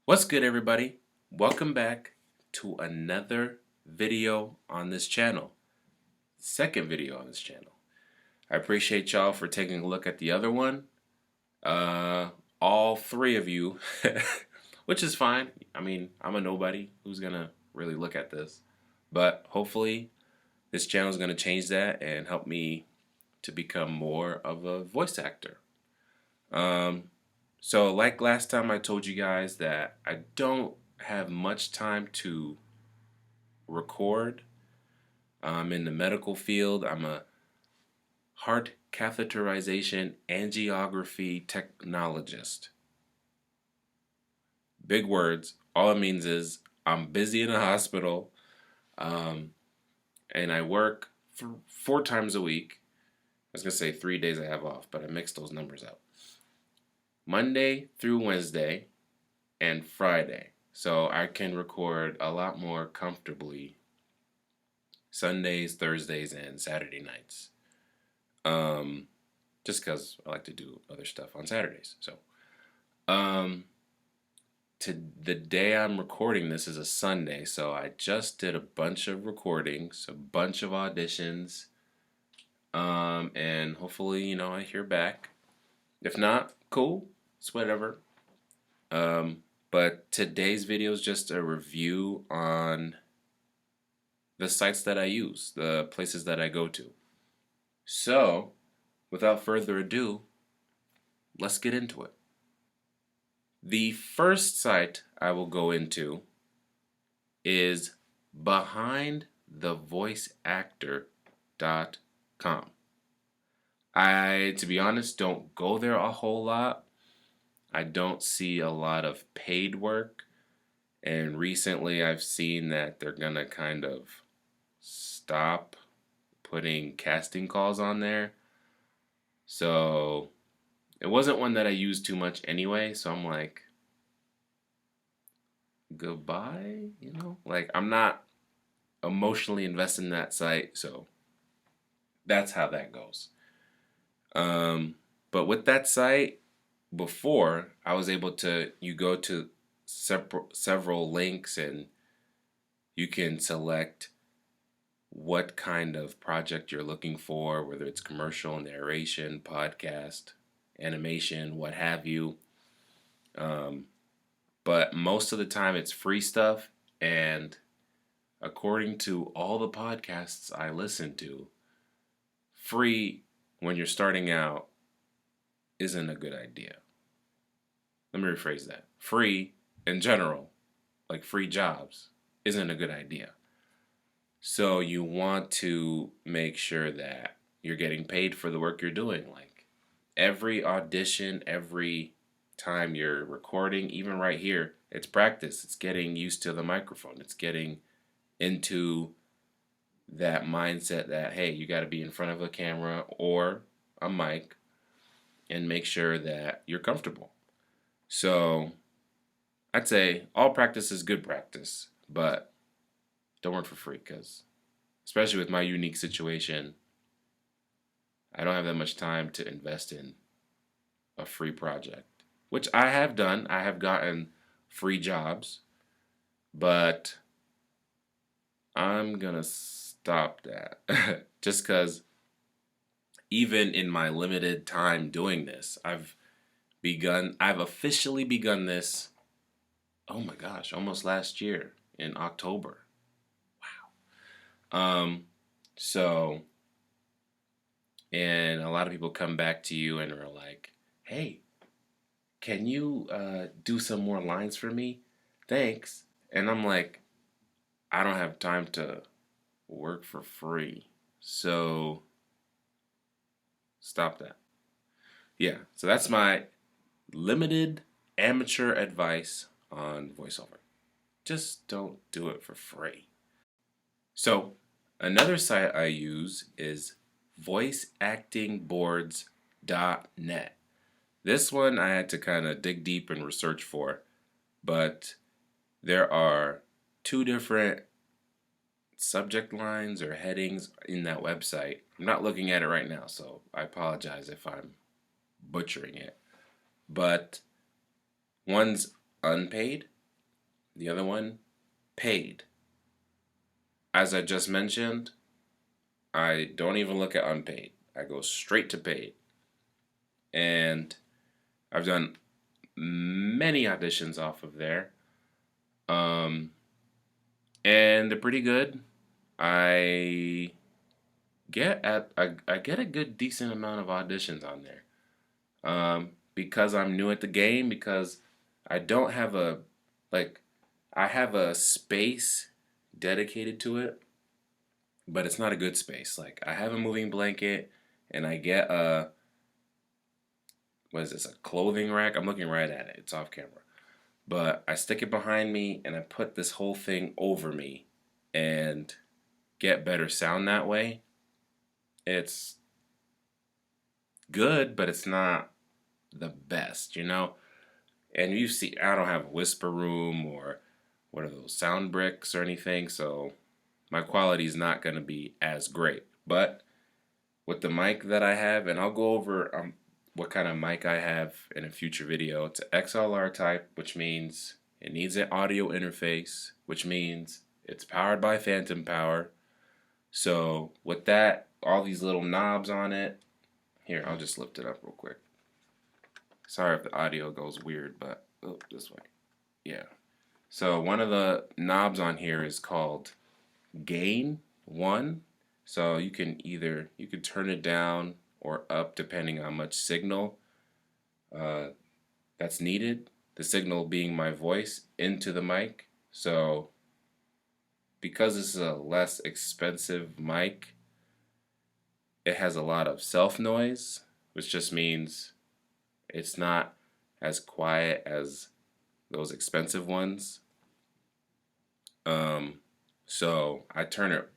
What's good, everybody? Welcome back to another video on this channel. Second video on this channel. I appreciate y'all for taking a look at the other one. All three of you, which is fine. I mean, I'm a nobody who's gonna really look at this. But hopefully this channel is gonna change that and help me to become more of a voice actor. So like last time I told you guys that I don't have much time to record. I'm in the medical field. I'm a heart catheterization angiography technologist. Big words. All it means is I'm busy in a hospital, and I work 4 times a week. I was going to say 3 days I have off, but I mixed those numbers up. Monday through Wednesday and Friday. So I can record a lot more comfortably Sundays, Thursdays, and Saturday nights. Just because I like to do other stuff on Saturdays. So, to the day I'm recording this is a Sunday, so I just did a bunch of recordings, a bunch of auditions, and hopefully, I hear back. If not, cool. It's whatever. But today's video is just a review on the sites that I use, the places that I go to. So, without further ado, let's get into it. The first site I will go into is behindthevoiceactor.com. I, to be honest, don't go there a whole lot. I don't see a lot of paid work, and recently I've seen that they're gonna kind of stop putting casting calls on there. So it wasn't one that I used too much anyway, so I'm like, goodbye, Like, I'm not emotionally invested in that site, so that's how that goes. But with that site, before, I was able to, you go to several links and you can select what kind of project you're looking for, whether it's commercial, narration, podcast, animation, what have you. But most of the time it's free stuff, and according to all the podcasts I listen to, free when you're starting out isn't a good idea. Let me rephrase that. Free in general, like free jobs, isn't a good idea. So you want to make sure that you're getting paid for the work you're doing. Like every audition, every time you're recording, even right here, it's practice. It's getting used to the microphone. It's getting into that mindset that, hey, you got to be in front of a camera or a mic and make sure that you're comfortable. So I'd say all practice is good practice, but don't work for free, because especially with my unique situation, I don't have that much time to invest in a free project, which I have done. I have gotten free jobs, but I'm going to stop that just because even in my limited time doing this, I've officially begun this, oh my gosh, almost last year in October. Wow. So, and a lot of people come back to you and are like, hey, can you do some more lines for me? Thanks. And I'm like, I don't have time to work for free. So, stop that. Yeah, so that's my limited amateur advice on voiceover. Just don't do it for free. So, another site I use is voiceactingboards.net. This one I had to kind of dig deep and research for, but there are 2 different subject lines or headings in that website. I'm not looking at it right now, so I apologize if I'm butchering it. But one's unpaid The other one, paid. As I just mentioned, I don't even look at unpaid. I go straight to paid. And I've done many auditions off of there. Um, and they're pretty good. I I get a good decent amount of auditions on there. Because I'm new at the game, because I don't have like I have a space dedicated to it, but it's not a good space. Like I have a moving blanket and I get a what is this, a clothing rack? I'm looking right at it. It's off camera. But I stick it behind me and I put this whole thing over me and get better sound that way. It's good, but it's not the best, you know? And you see, I don't have a whisper room or what are those, sound bricks or anything, so my quality is not going to be as great. But with the mic that I have, and I'll go over what kind of mic I have in a future video. It's an XLR type, which means it needs an audio interface, which means it's powered by phantom power. So with that, all these little knobs on it, here, I'll just lift it up real quick. Sorry if the audio goes weird, but this way. Yeah. So one of the knobs on here is called gain 1. So you can turn it down or up depending on how much signal that's needed. The signal being my voice into the mic. So because this is a less expensive mic, it has a lot of self noise, which just means it's not as quiet as those expensive ones. So I turn it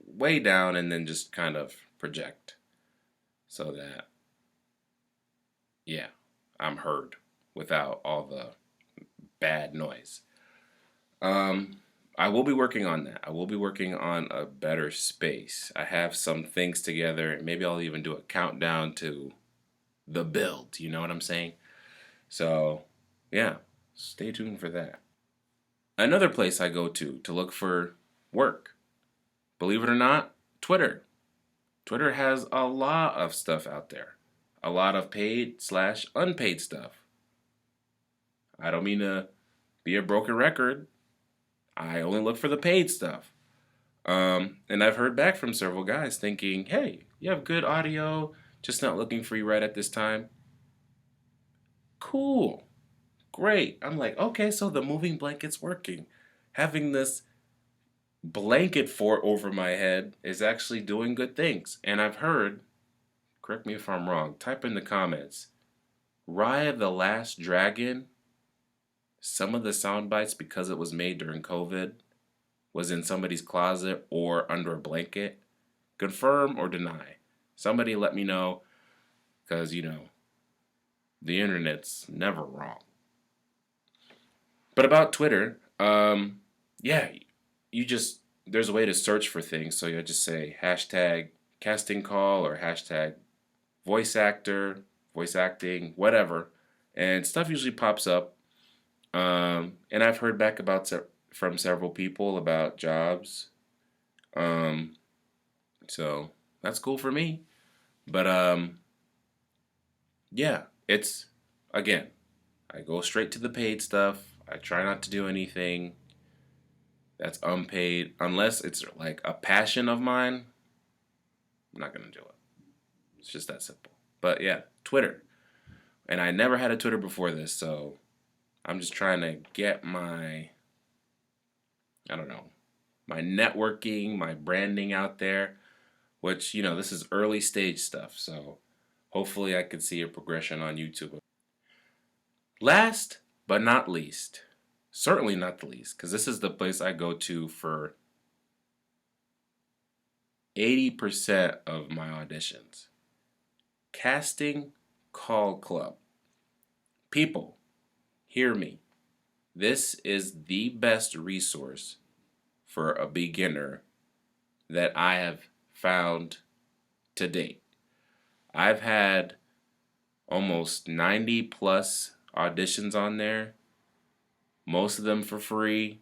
way down and then just kind of project so that, yeah, I'm heard without all the bad noise. I will be working on that. I will be working on a better space. I have some things together. Maybe I'll even do a countdown to the build. You know what I'm saying? So, yeah, stay tuned for that. Another place I go to look for work, believe it or not, Twitter. Twitter has a lot of stuff out there. A lot of paid/unpaid stuff. I don't mean to be a broken record. I only look for the paid stuff. And I've heard back from several guys thinking, hey, you have good audio, just not looking for you right at this time. Cool. Great. I'm like, okay, so the moving blanket's working. Having this blanket fort over my head is actually doing good things. And I've heard, correct me if I'm wrong, type in the comments, Raya the Last Dragon, some of the sound bites, because it was made during COVID, was in somebody's closet or under a blanket. Confirm or deny. Somebody let me know, because, the internet's never wrong. But about Twitter, yeah, there's a way to search for things. So you just say hashtag casting call or hashtag voice actor, voice acting, whatever. And stuff usually pops up. And I've heard back from several people about jobs. So that's cool for me. But yeah, again, I go straight to the paid stuff. I try not to do anything that's unpaid unless it's like a passion of mine. I'm not gonna do it. It's just that simple. But yeah, Twitter. And I never had a Twitter before this, so I'm just trying to get my networking, my branding out there, which, this is early stage stuff. So hopefully I could see a progression on YouTube. Last but not least, certainly not the least, because this is the place I go to for 80% of my auditions. Casting Call Club. People, hear me. This is the best resource for a beginner that I have found to date. I've had almost 90 plus auditions on there, most of them for free.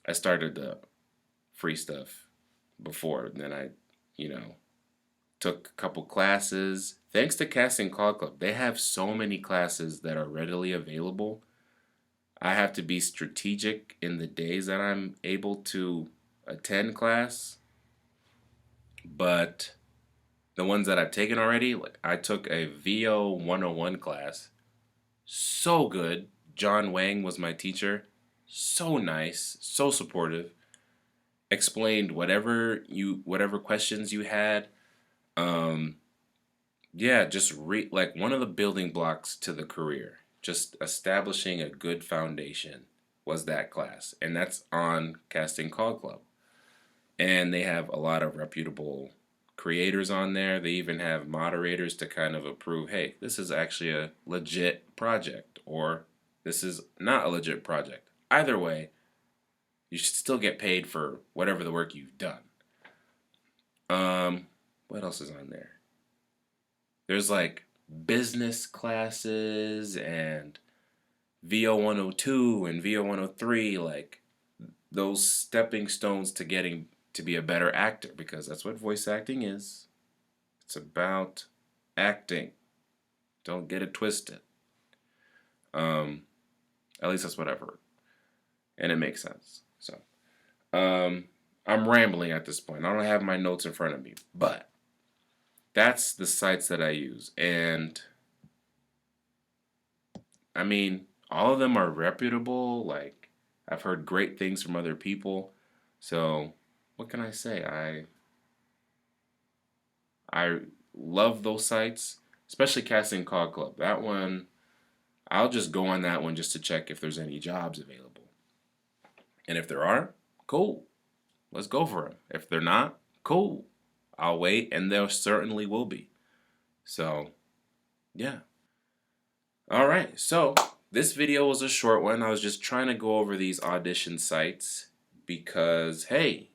I started the free stuff before. Then I, you know, took a couple classes. Thanks to Casting Call Club, they have so many classes that are readily available. I have to be strategic in the days that I'm able to attend class, but the ones that I've taken already, like I took a VO 101 class. So good. John Wang was my teacher. So nice, so supportive. Explained whatever questions you had. Um yeah, just like one of the building blocks to the career. Just establishing a good foundation was that class. And that's on Casting Call Club. And they have a lot of reputable creators on there. They even have moderators to kind of approve, hey, this is actually a legit project, or this is not a legit project. Either way, you should still get paid for whatever the work you've done. What else is on there? There's like business classes and VO 102 and VO 103, like those stepping stones to getting to be a better actor, because that's what voice acting is. It's about acting. Don't get it twisted. At least that's what I've heard. And it makes sense. So, I'm rambling at this point. I don't have my notes in front of me, but that's the sites that I use. And I mean, all of them are reputable. Like, I've heard great things from other people. So, what can I say? I love those sites, especially Casting Call Club. That one, I'll just go on that one just to check if there's any jobs available. And if there are, cool. Let's go for them. If they're not, cool. I'll wait, and there certainly will be. So, yeah. All right. So, this video was a short one. I was just trying to go over these audition sites because, hey,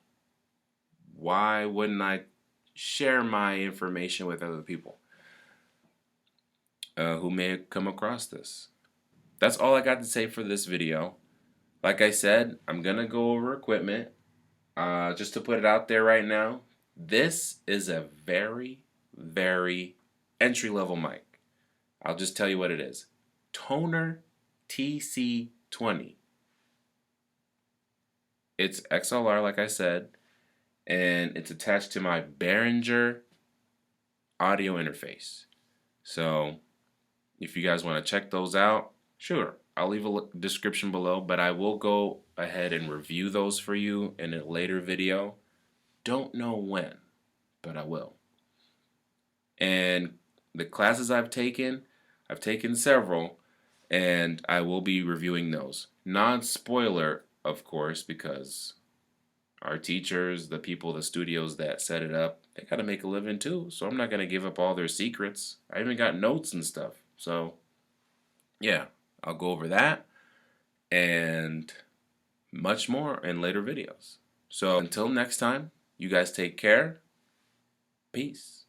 why wouldn't I share my information with other people who may have come across this? That's all I got to say for this video. Like I said, I'm going to go over equipment. Just to put it out there right now, this is a very, very entry-level mic. I'll just tell you what it is. Toner TC20. It's XLR, like I said, and it's attached to my Behringer audio interface. So if you guys want to check those out, sure, I'll leave a description below, but I will go ahead and review those for you in a later video. Don't know when, but I will. And the classes I've taken several, and I will be reviewing those. Non-spoiler, of course, because our teachers, the people, the studios that set it up, they got to make a living too. So I'm not going to give up all their secrets. I even got notes and stuff. So, yeah, I'll go over that and much more in later videos. So until next time, you guys take care. Peace.